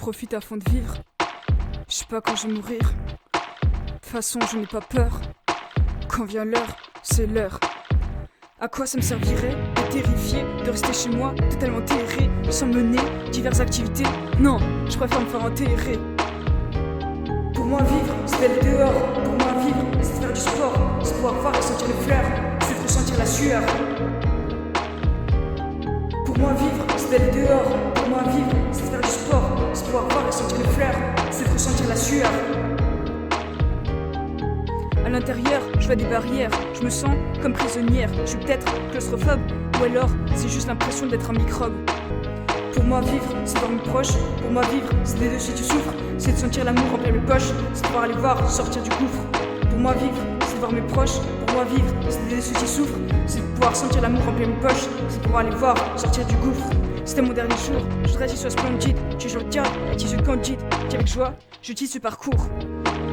profite à fond de vivre. Je sais pas quand je vais mourir. De toute façon, je n'ai pas peur. Quand vient l'heure, c'est l'heure. À quoi ça me servirait d'être terrifié, de rester chez moi, totalement terré, sans mener diverses activités? Non, je préfère me faire enterrer. Pour moi, vivre, c'est d'aller dehors. Pour moi, vivre, c'est de faire du sport. C'est pouvoir voir et sentir les fleurs. C'est de ressentir la sueur. Pour moi, vivre, c'est d'aller dehors. Pour moi, vivre, c'est de faire du sport. C'est pouvoir voir et sentir les fleurs. C'est de ressentir la sueur. À l'intérieur, je vois des barrières. Je me sens comme prisonnière. Je suis peut-être claustrophobe. Ou alors, c'est juste l'impression d'être un microbe. Pour moi, vivre, c'est voir mes proches. Pour moi, vivre, c'est d'aider ceux qui souffrent. C'est de sentir l'amour remplir mes poches. C'est de pouvoir aller voir sortir du gouffre. Pour moi, vivre, c'est de voir mes proches. Pour moi, vivre, c'est d'aider ceux qui souffrent. C'est de pouvoir sentir l'amour remplir mes poches. C'est de pouvoir aller voir sortir du gouffre. C'était mon dernier jour. Je voudrais qu'il soit splendide. Que je regarde avec tes yeux candides. Qu'avec joie, je tisse ce parcours.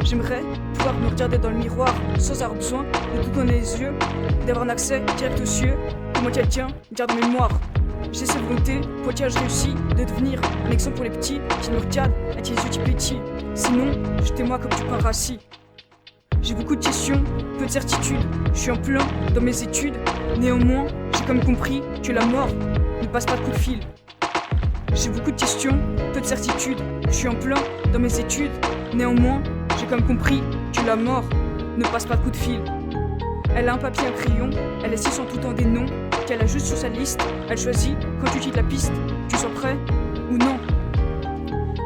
J'aimerais pouvoir me regarder dans le miroir sans avoir besoin de tout donner les yeux, d'avoir un accès direct aux cieux, comment quelqu'un garde en mémoire. J'ai cette volonté, pour dire je réussis, de devenir un exemple pour les petits qui me regardent avec les yeux qui pétillent. Sinon, jetez-moi comme du pain rassis. J'ai beaucoup de questions, peu de certitudes, je suis en plein dans mes études. Néanmoins, j'ai comme compris que la mort ne passe pas de coup de fil. J'ai beaucoup de questions, peu de certitudes, je suis en plein dans mes études. Néanmoins, j'ai comme compris que la mort ne passe pas de coup de fil. Elle a un papier, un crayon, elle assise en tout temps des noms qu'elle a juste sur sa liste. Elle choisit quand tu quittes la piste, tu sois prêt ou non.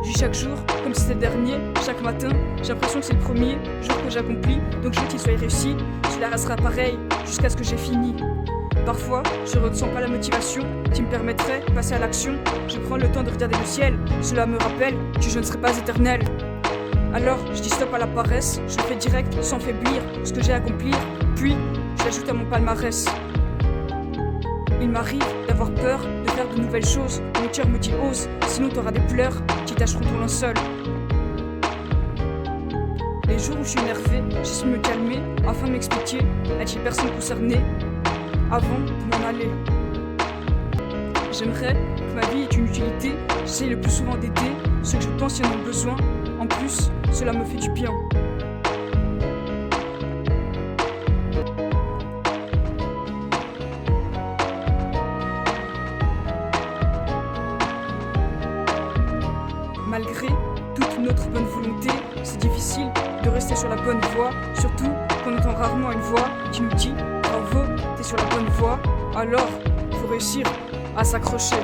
Je vis chaque jour comme si c'était le dernier. Chaque matin, j'ai l'impression que c'est le premier jour que j'accomplis. Donc je veux qu'il soit réussi, cela restera pareil jusqu'à ce que j'ai fini. Parfois, je ne ressens pas la motivation qui me permettrait de passer à l'action. Je prends le temps de regarder le ciel, cela me rappelle que je ne serai pas éternel. Alors, je dis stop à la paresse, je le fais direct sans faiblir ce que j'ai à accomplir, puis je l'ajoute à mon palmarès. Il m'arrive d'avoir peur de faire de nouvelles choses, mon cœur me dit ose, sinon t'auras des pleurs qui tacheront ton linceul. Les jours où je suis énervé, j'essaie de me calmer afin de m'expliquer à qui personne concernée avant de m'en aller. J'aimerais que ma vie ait une utilité, j'essaie le plus souvent d'aider ceux que je pense y en ont besoin. En plus, cela me fait du bien. Malgré toute notre bonne volonté, c'est difficile de rester sur la bonne voie, surtout qu'on entend rarement une voix qui nous dit « Bravo, t'es sur la bonne voie », alors faut réussir à s'accrocher.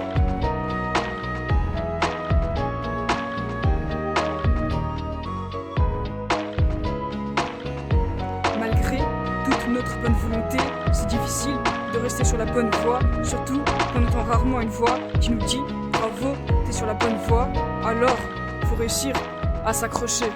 Malgré toute notre bonne volonté, c'est difficile de rester sur la bonne voie, surtout qu'on entend rarement une voix qui nous dit « Bravo, t'es sur la bonne voie », alors faut réussir à s'accrocher.